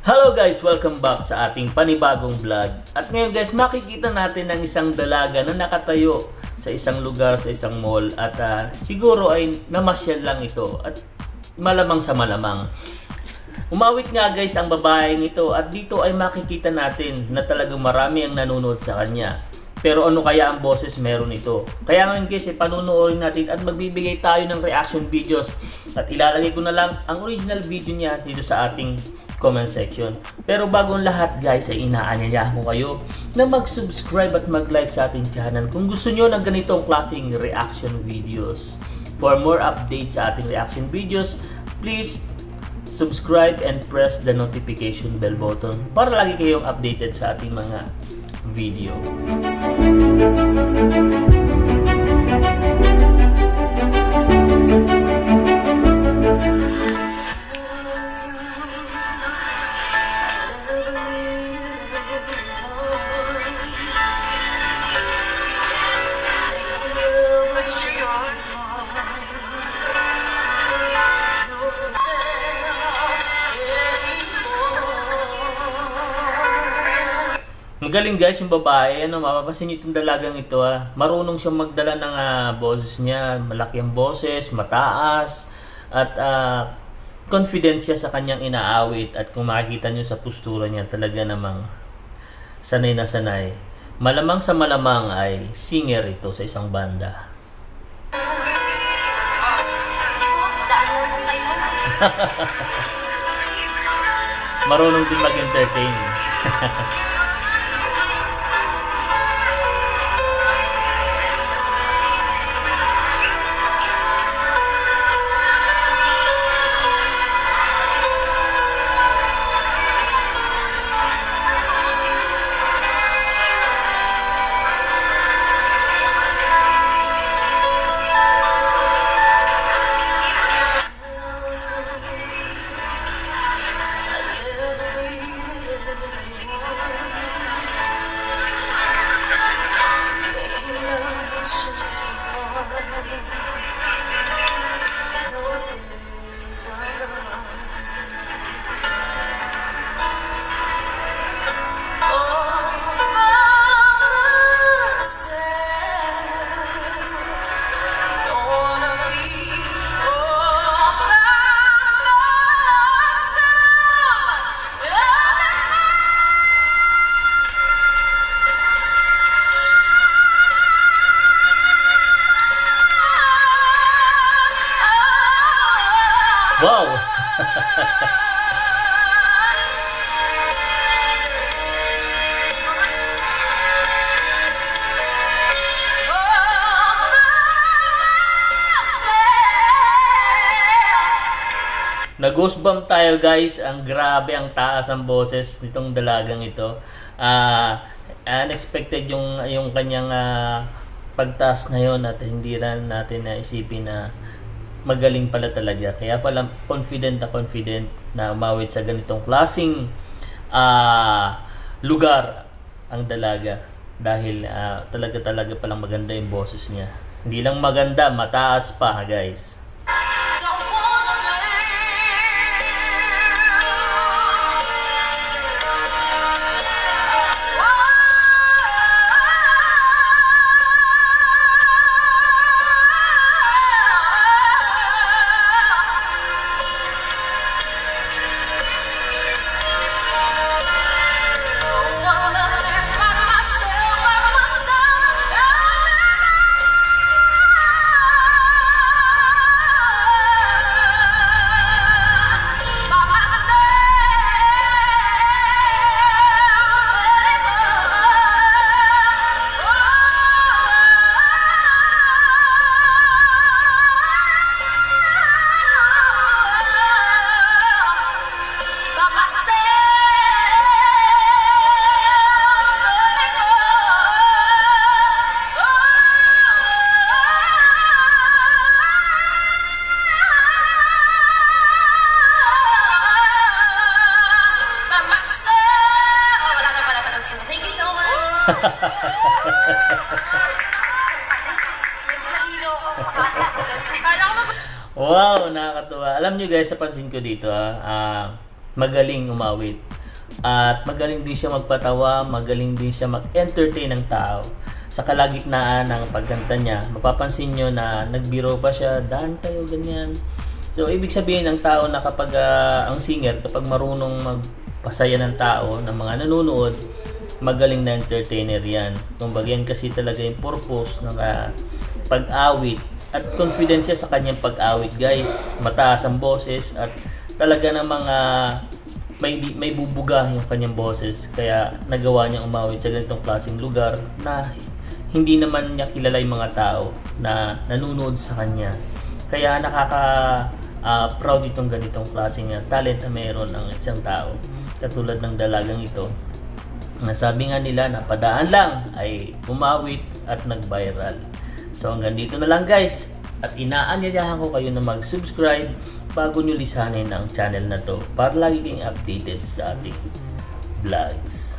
Hello guys! Welcome back sa ating panibagong vlog. At ngayon guys, makikita natin ang isang dalaga na nakatayo sa isang lugar, sa isang mall. At siguro ay namasyal lang ito. At malamang sa malamang. Umawit nga guys ang babaeng ito. At dito ay makikita natin na talagang marami ang nanonood sa kanya. Pero ano kaya ang boses meron ito? Kaya ngayon guys, panunuorin natin at magbibigay tayo ng reaction videos. At ilalagay ko na lang ang original video niya dito sa ating comment section. Pero bago ang lahat guys, ay inaanyayahan ko kayo na mag-subscribe at mag-like sa ating channel kung gusto nyo ng ganitong klaseng reaction videos. For more updates sa ating reaction videos, please subscribe and press the notification bell button para lagi kayong updated sa ating mga video. Magaling guys yung babae. Mapapansin nyo itong dalagang ito. Marunong siyang magdala ng boses niya. Malaki ang boses, mataas. At confident siya sa kanyang inaawit. At kung makikita nyo sa postura niya, talaga namang sanay na sanay. Malamang sa malamang ay singer ito sa isang banda. Marunong din mag-entertain. Wow! Nag-goosebump tayo guys. Ang grabe, ang taas ang boses nitong dalagang ito. Unexpected yung kanyang pagtaas na yun at hindi rin natin naisipin na magaling pala talaga. Kaya pala confident na umawit sa ganitong klaseng lugar ang dalaga. Dahil talaga palang maganda yung boses niya. Hindi lang maganda, mataas pa guys. Wow, nakakatuwa. Alam nyo guys, sa pansin ko dito, magaling umawit. At magaling din siya magpatawa, magaling din siya mag-entertain ng tao. Sa kalagitnaan ng pagkanta niya, mapapansin nyo na nagbiro pa siya, daan kayo, ganyan. So, ibig sabihin ng tao na kapag ang singer, kapag marunong magpasaya ng tao, ng mga nanonood, magaling na entertainer yan. Kumbaga yan kasi talaga yung purpose ng pag-awit. At confidence siya sa kanyang pag-awit, guys. Mataas ang boses at talaga namang may bubuga yung kanyang boses, kaya nagawa niyang umawit sa ganitong klaseng lugar na hindi naman niya kilala yung mga tao na nanonood sa kanya. Kaya proud itong ganitong klaseng talent na mayroon ng isang tao katulad ng dalagang ito. Sabi nga nila na padaan lang ay umawit at nag-viral. So hanggang dito na lang, guys, at inaanyayahan ko kayo na mag-subscribe bago nyo lisanin ang channel na to para lagi kayong updated sa ating vlogs.